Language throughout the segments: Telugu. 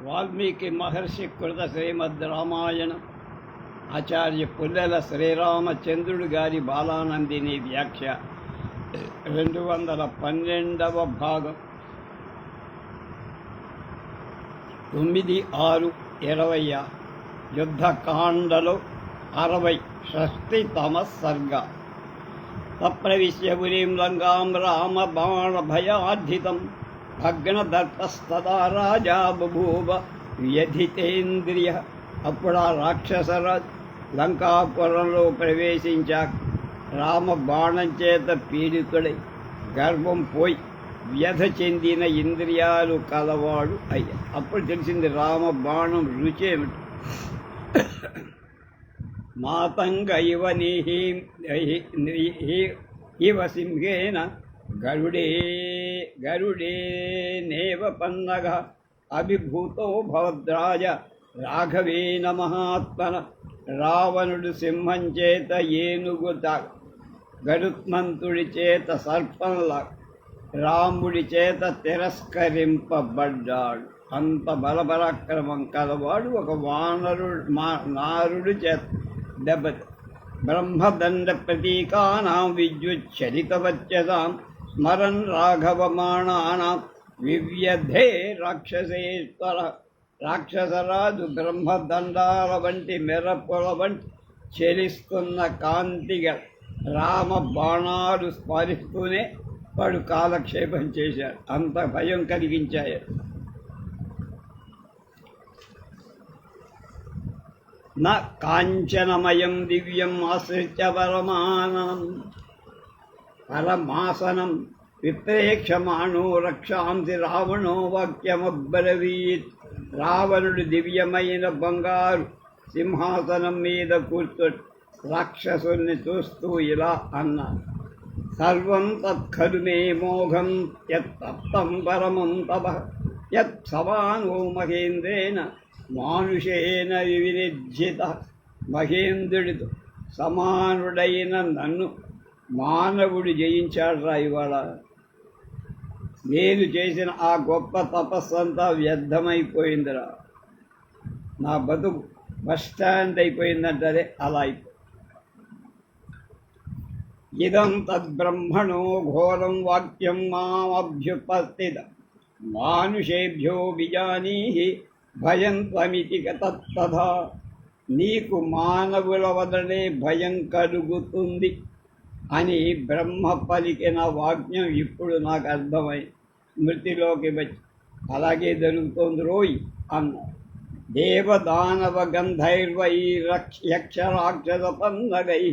వాల్మీకి మహర్షి కృత శ్రీమద్ రామాయణం ఆచార్య పుల్లెల శ్రీరామచంద్రుడు గారి బాలానందిని వ్యాఖ్య 212వ భాగం 9/6/20 యుద్ధకాండలో 60 షష్ఠితమ సర్గ. తప్రవిశ్య పురీం లంకాం రామ బాణ భయార్ధితం భగ్నదర్పస్తదా రాజా బభూవ వ్యధితేంద్రియ. అప్పుడు ఆ రాక్షసరాజ్ లంకాపురంలో ప్రవేశించాక రామ బాణం చేత పీడితుడై గర్వం పోయి వ్యధ చెందిన ఇంద్రియాలు కలవాడు అయ్యా. అప్పుడు తెలిసింది రామ బాణం రుచి ఏమిటి. మాతంగ ఇవ సింహేన గరుడే నేవ పన్నగ అభిభూతో భద్రాజ రాఘవేన మహాత్మన. రావణుడు సింహం చేత ఏనుగుతా, గరుత్మంతుడి చేత సర్పంలా, రాముడి చేత తిరస్కరింపబడ్డాడు. అంత బలపరాక్రమం కలవాడు ఒక నారుడు చేత దెబ్బతి. బ్రహ్మదండ ప్రతీకానాం విద్యుచ్చరితవచ్చసాం స్మరన్ రాఘవమాణానాం వివ్యధే రాక్షసేశ్వర. రాక్షసరాజు బ్రహ్మదండాల వంటి మెరపుల వంటి చెలిస్తున్న కాంతిగా రామ బాణాలు స్మరిస్తూనే వాడు కాలక్షేపం చేశాడు. అంత భయం కలిగించాయి. నా కాంచనమయం దివ్యం ఆశ్రిత్య పరమాసనం విప్రేక్షమాణో రక్షాంసి రావణో వాక్యమబ్రవీత్. రావణుడు దివ్యమైన బంగారు సింహాసనం మీద కూర్చొని రాక్షసుల్ని చూస్తూ ఇలా అన్నాడు. సర్వం తత్ఖలు మే మోఘం యత్తప్తం పరమం తప యత్ సమానో మహేంద్రేణ మానుషేన వినిర్జిత. మహేంద్రుడితో సమానుడైన నన్ను మానవుడు జయించాడురా. ఇవాళ నేను చేసిన ఆ గొప్ప తపస్సంతా వ్యర్థమైపోయిందిరా. నా బతుకు బస్టాండ్ అయిపోయిందంటే అలా అయిపోయింది. ఇదం తద్బ్రహ్మణో ఘోరం వాక్యం మామభ్యుపస్థిత మానుషేభ్యో విజానీహి భయం త్వమితి తత్తథా. నీకు మానవుల వదనే భయం కలుగుతుంది అని బ్రహ్మ పలికిన వాక్యం ఇప్పుడు నాకు అర్థమై స్మృతిలోకి వచ్చి అలాగే జరుగుతోంది రోయ్ అన్న. దేవదానవ గంధైర్వై యక్ష రాక్షస పన్నగై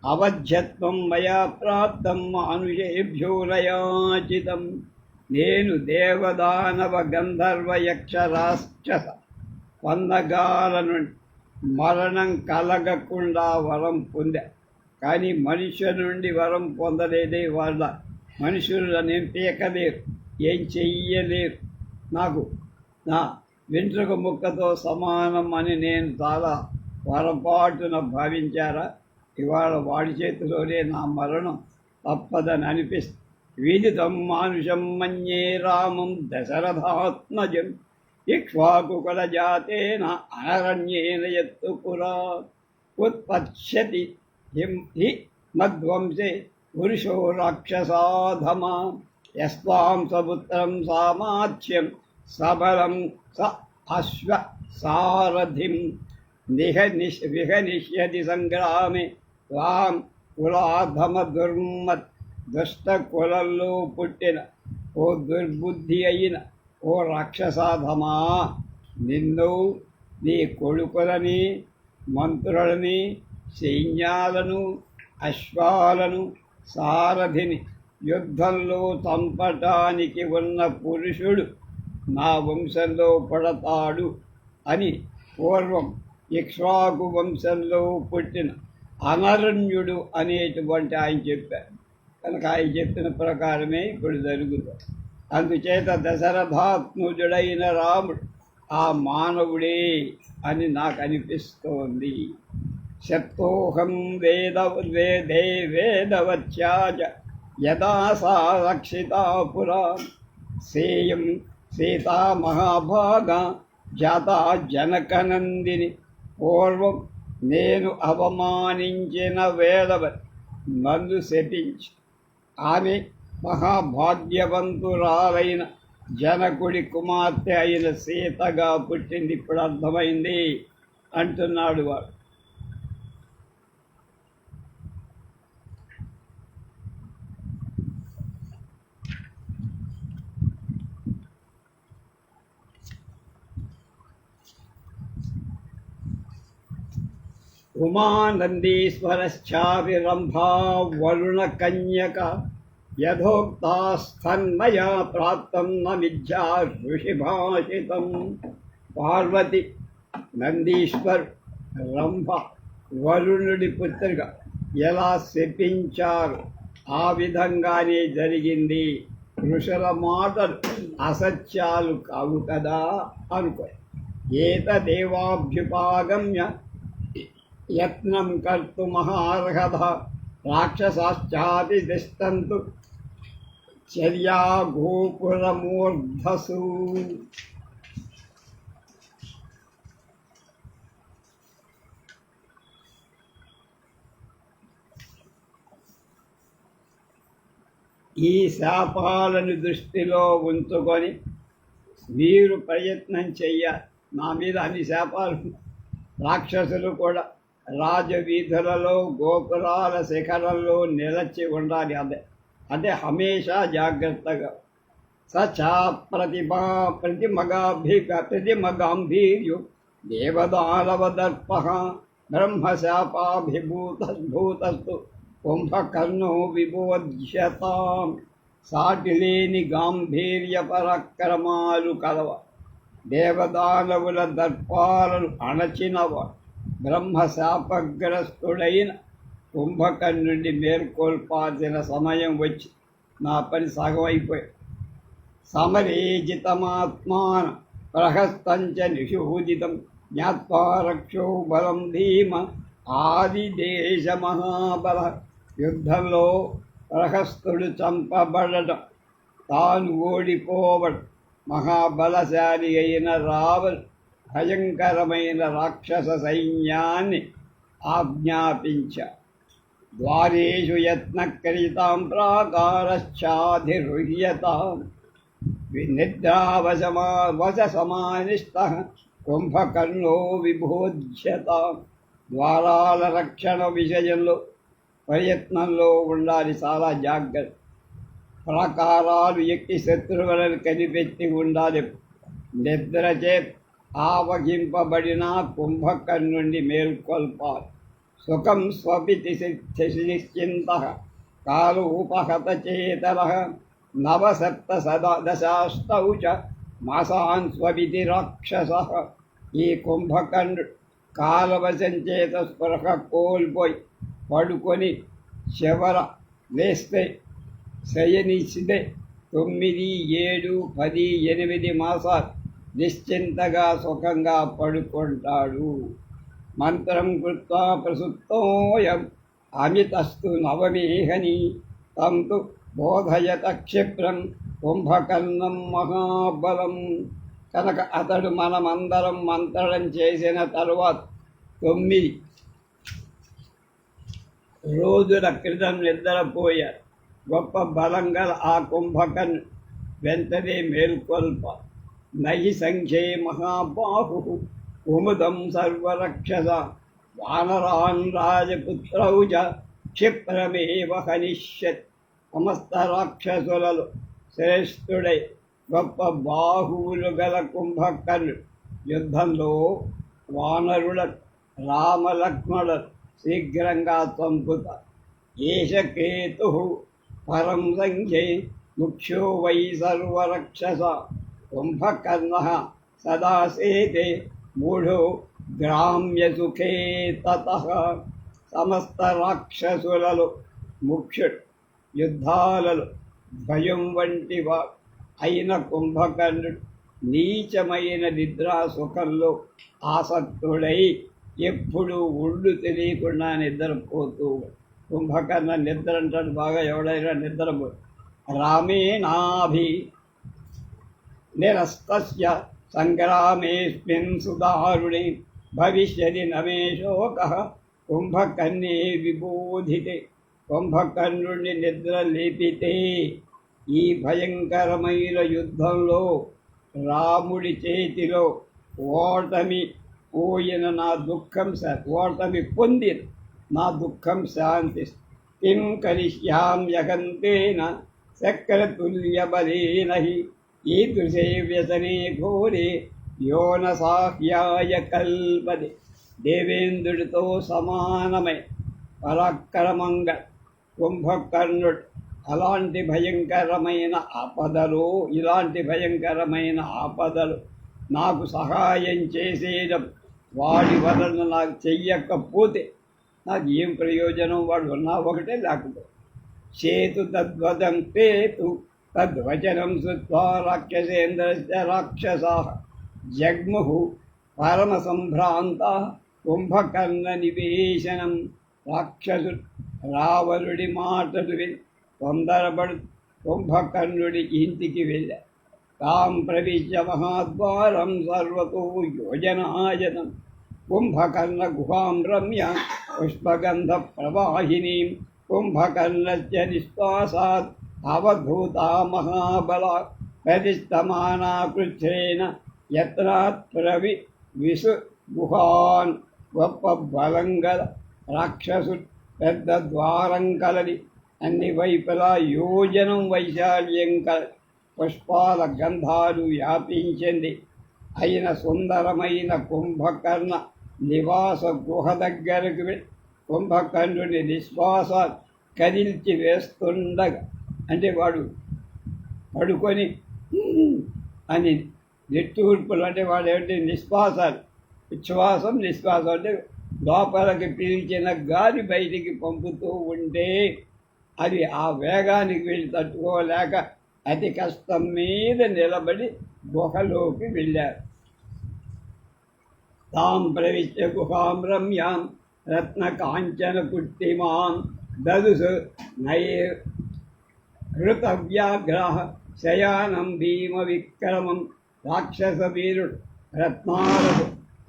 అవధ్యత్వం మయా ప్రాప్తం మానుషేభ్యో నయాచితం. నేను దేవదానవ గంధర్వ యక్ష రాక్షస పన్నగాల నుండి మరణం కలగకుండా వరం పొందా. కానీ మనుష్య నుండి వరం పొందలేదే. వాళ్ళ మనుషులు నేను పీకలేరు, ఏం చెయ్యలేరు. నాకు నా వెంట్రుక ముక్కతో సమానం అని నేను చాలా పొరపాటున భావించారా. ఇవాళ వాడి చేతిలోనే నా మరణం తప్పదని అనిపిస్తుంది. విదితం మానుషం మన్యే రామం దశరథాత్మజం ఇక్ష్వాకుకుల జాతేన అనరణ్యేన యత్తు పురా ఉత్పత్స్యతి హి మధ్వంసే పురుషో రాక్షసాధమా. యస్వాం సపుత్రం సామాచ్యం సబలం స అశ్వ సారథిం విహనిష్యతి సంగ్రామే త్వాం కులాధమ దుర్మత్. దుష్ట కులంలో పుట్టిన ఓ దుర్బుద్ధి అయిన ఓ రాక్షసాధమా, నిన్ను నీ కొడుకులని మంత్రులని సైన్యాలను అశ్వాలను సారథిని యుద్ధంలో చంపటానికి ఉన్న పురుషుడు నా వంశంలో పడతాడు అని పూర్వం ఇక్ష్వాకు వంశంలో పుట్టిన అనరణ్యుడు అనేటువంటి ఆయన చెప్పారు. కనుక ఆయన చెప్పిన ప్రకారమే ఇప్పుడు జరుగుతుంది. అందుచేత దశరథాత్మజుడైన రాముడు ఆ మానవుడే అని నాకు అనిపిస్తోంది. శక్తోహం వేదవత్యాజ యదా సా రక్షితా పురా సేయం సీతా మహాభాగా జత జనకనందిని పూర్వం నేను అవమానించిన వేదవతి నన్ను శపించి ఆమె మహాభాగ్యవంతురాలైన జనకుడి కుమార్తె అయిన సీతగా పుట్టింది. ఇప్పుడు అర్థమైంది అంటున్నాడు వాడు. ఉమానందీశ్వరశ్చావిరంభా వరుణకన్యక యథోక్తాస్థన్మయా ప్రాప్తం న మిథ్యా ఋషిభాషితం. పార్వతి, నందీశ్వర్, రంభ వరుణుడి పుత్రిక ఎలా శపించారు ఆ విధంగానే జరిగింది. ఋషుల మాటలు అసత్యాలు కావు కదా అనుకో. ఏతదేవాభ్యుపాగమ్య యత్నం కర్తుమహార్హత రాక్షసాశ్చాపి తిష్టంతు చర్యా గోపురమూర్ధసు. ఈ శాపాలను దృష్టిలో ఉంచుకొని మీరు ప్రయత్నం చెయ్యాలి. నా మీద అన్ని శాపాలు. రాక్షసులు కూడా రాజవీధులలో గోపురాల శిఖరంలో నిలచి ఉండాలి. అదే హమేషా జాగ్రత్తగా. సచా ప్రతిమగాంభీర్యు దేవదానవదర్ప బ్రహ్మశాపాభిభూతస్తు కుంభకర్ణో విబోధ్యతాం. సాటిలేని గాంభీర్య పరాక్రమాలు కలవ దేవదానవుల దర్పాలను అణచినవ బ్రహ్మశాపగ్రస్తుడైన కుంభకర్ణుడిని మేల్కొల్పాల్సిన సమయం వచ్చి నా పని సగం అయిపోయి. సమరేజితమాత్మాన ప్రహస్తంచ నిషూజితం జ్ఞాత్వా రక్షో బలం ధీమ ఆదిదేశ మహాబల. యుద్ధంలో ప్రహస్తుడు చంపబడటం, తాను ఓడిపోవడం, మహాబలశాలి అయిన రావణుడు భయంకరమైన రాక్షస సైన్యాన్ని ఆజ్ఞాపించారు. ద్వారేషు యత్నక్రీతాం ప్రాకారశ్చాధిరుహ్యతాం నిద్రావశసమానిష్టః కుంభకర్ణో విబోధ్యతాం. ద్వారాల రక్షణ విషయంలో ప్రయత్నంలో ఉండాలి, చాలా జాగ్రత్త. ప్రాకారాలు ఎక్కి శత్రువులను కనిపెట్టి ఉండాలి. నిద్రచే ఆవగింపబడిన కుంభకర్ణుడిని మేల్కొల్పాలి. సుఖం స్వపితి నిశ్చింతః కాలోపహత చేతరః నవసప్తదశాష్టౌ చ మాసాన్ స్వపితి రాక్షసః. ఈ కుంభకర్ణుడు కాలవశం చేత స్పృహ కోల్పోయి పడుకొని చివర లేస్తే శయనిస్తే 9, 7, 10, 8 మాసాలు నిశ్చింతగా సుఖంగా పడుకుంటాడు. మంత్రం కృత్వా ప్రసుప్తోయం అమితస్తు నవమేహని తం తు బోధయత క్షిప్రం కుంభకర్ణం మహాబలం. కనుక అతడు మనమందరం మంత్రం చేసిన తరువాత 9 రోజుల క్రితం నిద్రపోయారు. గొప్ప బలం గల ఆ కుంభకర్ణుడు వెంటనే మేల్కొల్ప. నహి సంఖ్యే మహాబాహు కుముదం సర్వరక్షస వానరాన్ రాజపుత్రౌ చ క్షిప్రమేవ హనిష్యత్. సమస్త రాక్షసులలో శ్రేష్ఠుడై గొప్ప బాహువులు గల కుంభకర్ణుడు యుద్ధంలో వానరులను రామలక్ష్మణులను శీఘ్రంగా చంపుతారు. ఏష కేతు పరం సంఖ్యే ముఖ్యో వై సర్వరక్షస కుంభకర్ణ సదా సేతే మూఢో గ్రామ్యసుఖే తతః. సమస్త రాక్షసులలో ముఖ్యుడు, యుద్ధాలలో భయం వంటి వాడు అయిన కుంభకర్ణుడు నీచమైన నిద్రా సుఖంలో ఆసక్తుడై ఎప్పుడు ఒళ్ళు తెలియకుండా నిద్రపోతూ. కుంభకర్ణ నిద్ర అంటాడు బాగా. ఎవడైనా నిద్రపో రామేణాభి నిరస్తస్య సంగ్రామేస్మిన్ సుదారుణే భవిష్యతి నమే శోకః కుంభకర్ణే విబోధితే. కుంభకర్ణుడిని నిద్ర లేపితే ఈ భయంకరమైన యుద్ధంలో రాముడి చేతిలో ఓటమి పోయిన నా దుఃఖం ఓటమి పొందిన నా దుఃఖం శాంతి. కిం కరిష్యామ్యహంతేన చక్రతుల్యబలేన హి ఈదృశే వ్యసనే ఘోరే యోన సాహ్యాయ కల్పదే. దేవేంద్రుడితో సమానమై పరాక్రమంగా కుంభకర్ణుడు అలాంటి భయంకరమైన ఆపదలు, ఇలాంటి భయంకరమైన ఆపదలు నాకు సహాయం చేసేయడం వాడి వలన నాకు చెయ్యకపోతే నాకు ఏం ప్రయోజనం? వాడు ఉన్నా ఒకటే లేకపోతే. చేతు తద్వదం పేతు తద్వచనం శ్రుత్వా రాక్షసేంద్రస్య రాక్షసాః జగ్ముః పరమ సంభ్రాంతాః కుంభకర్ణ నివేశనం. రాక్షసుడు రావణుడి మాటలు విని తొందరపడు కుంభకర్ణుడి ఇంటికి వెళ్ళా. తాం ప్రవిశ్య మహాద్వారం సర్వతో యోజనాయనం కుంభకర్ణ గుహాం రమ్య పుష్పగంధ ప్రవాహినీం. కుంభకర్ణస్య నిశ్వాసాత్ అవధూతా మహాబల ప్రతిష్టమానా కృచ్ఛ్రేణ యత్నాత్ విసు గుహాన్. గొప్ప బలంగల రాక్షసుడు పెద్ద ద్వారం కలది, అన్ని వైపులా యోజనం వైశాల్యం కలది, పుష్పాల గంధాలు వ్యాపించింది అయిన సుందరమైన కుంభకర్ణ నివాస గుహ దగ్గరకు వెళ్ళి కుంభకర్ణుడి నిశ్వాస కదిల్చి వేస్తుండగా, అంటే వాడు పడుకొని అని నిట్టూర్పులు, అంటే వాడు ఏమిటి నిశ్వాసాలు, ఉచ్ఛ్వాసం నిశ్వాసం అంటే లోపలికి పీల్చిన గాలి బయటికి పంపుతూ ఉంటే అది ఆ వేగానికి వెళ్ళి తట్టుకోలేక అతి కష్టం మీద నిలబడి గుహలోకి వెళ్ళారు. తాం ప్రవిశ్య గుహాం రమ్యాం రత్న కాంచన కుట్టిమాం దదుసు నైరుతవ్యాఘ్రః శయానం భీమ విక్రమం. రాక్షస వీరుడు రత్నాలతో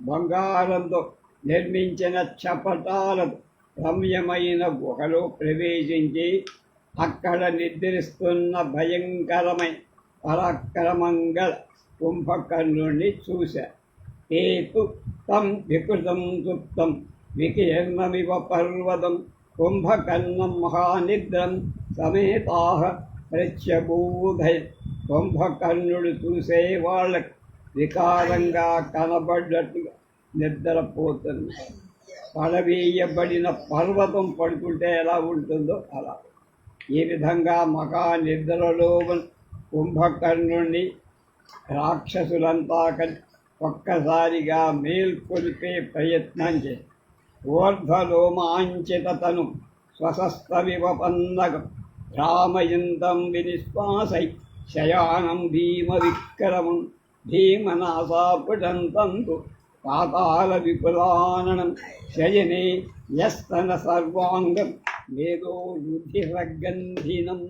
బంగారంతో నిర్మించిన చపటాలతో రమ్యమైన గుహలో ప్రవేశించి అక్కడ నిద్రిస్తున్న భయంకరమైన పరాక్రమంగల కుంభకర్ణుడిని చూశారు. ఏతు తం వికృతం సుప్తం వికీర్ణమివ పర్వతం కుంభకర్ణం మహానిద్రం సమేతాః ప్రత్యబోధయ. కుంభకర్ణుడు చూసే వాళ్ళకి వికారంగా కనబడ్డట్టుగా నిద్రపోతుంది. పడవేయబడిన పర్వతం పడుకుంటే ఎలా ఉంటుందో అలా. ఈ విధంగా మహా నిద్రలో కుంభకర్ణుడిని రాక్షసులంతా ఒక్కసారిగా మేల్కొల్పే ప్రయత్నం చేసి ఊర్ధ్వలోమాంచితను స్వశస్త్రమివ పన్నగం రామయంతం వినిశ్వాసై శయానం భీమ విక్రమం భీమనాసాపుటంతంతు పాతాళ విపులాననం శయనే యస్తన సర్వాంగం వేదో రుధిరగంధినం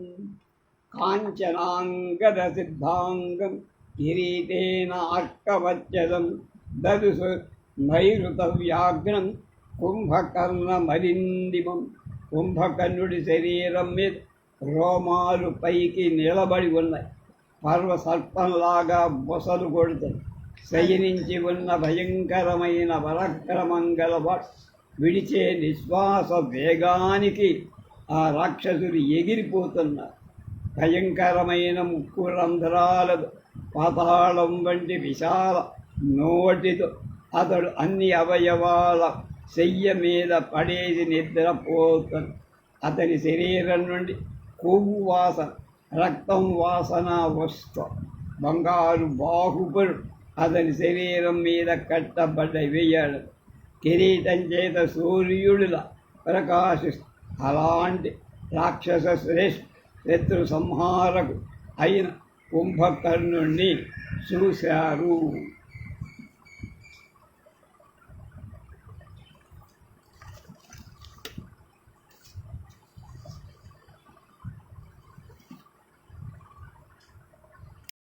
కాంచనాంగద సిద్ధాంగం కిరీటేనార్కవచ్చదం దదుసు నైరుతవ్యాఘ్రం కుంభకర్ణమరిందిమం. కుంభకర్ణుడి శరీరం మీద రోమాలు పైకి నిలబడి ఉన్నాయి, పర్వసర్పంలాగా బొసలు కొడుతుంది. శయనించి ఉన్న భయంకరమైన పరాక్రమం గలవాడు విడిచే నిశ్వాస వేగానికి ఆ రాక్షసుడు ఎగిరిపోతున్నారు. భయంకరమైన ముక్కు రంధ్రాలతో పాతాళం వంటి విశాల నోటితో అతడు అన్ని అవయవాల శయ్య మీద పడేసి నిద్రపోతాడు. అతని శరీరం నుండి కొవ్వు వాసన, రక్తం వాసన వస్తూ బంగారు బాహుబలు అతని శరీరం మీద కట్టబడ్డ వేయాడు. కిరీటం చేత సూర్యుడిలా ప్రకాశిస్తూ అలాంటి రాక్షస శత్రు సంహారకు అయిన కుంభకర్ణుణ్ణి చూశారు.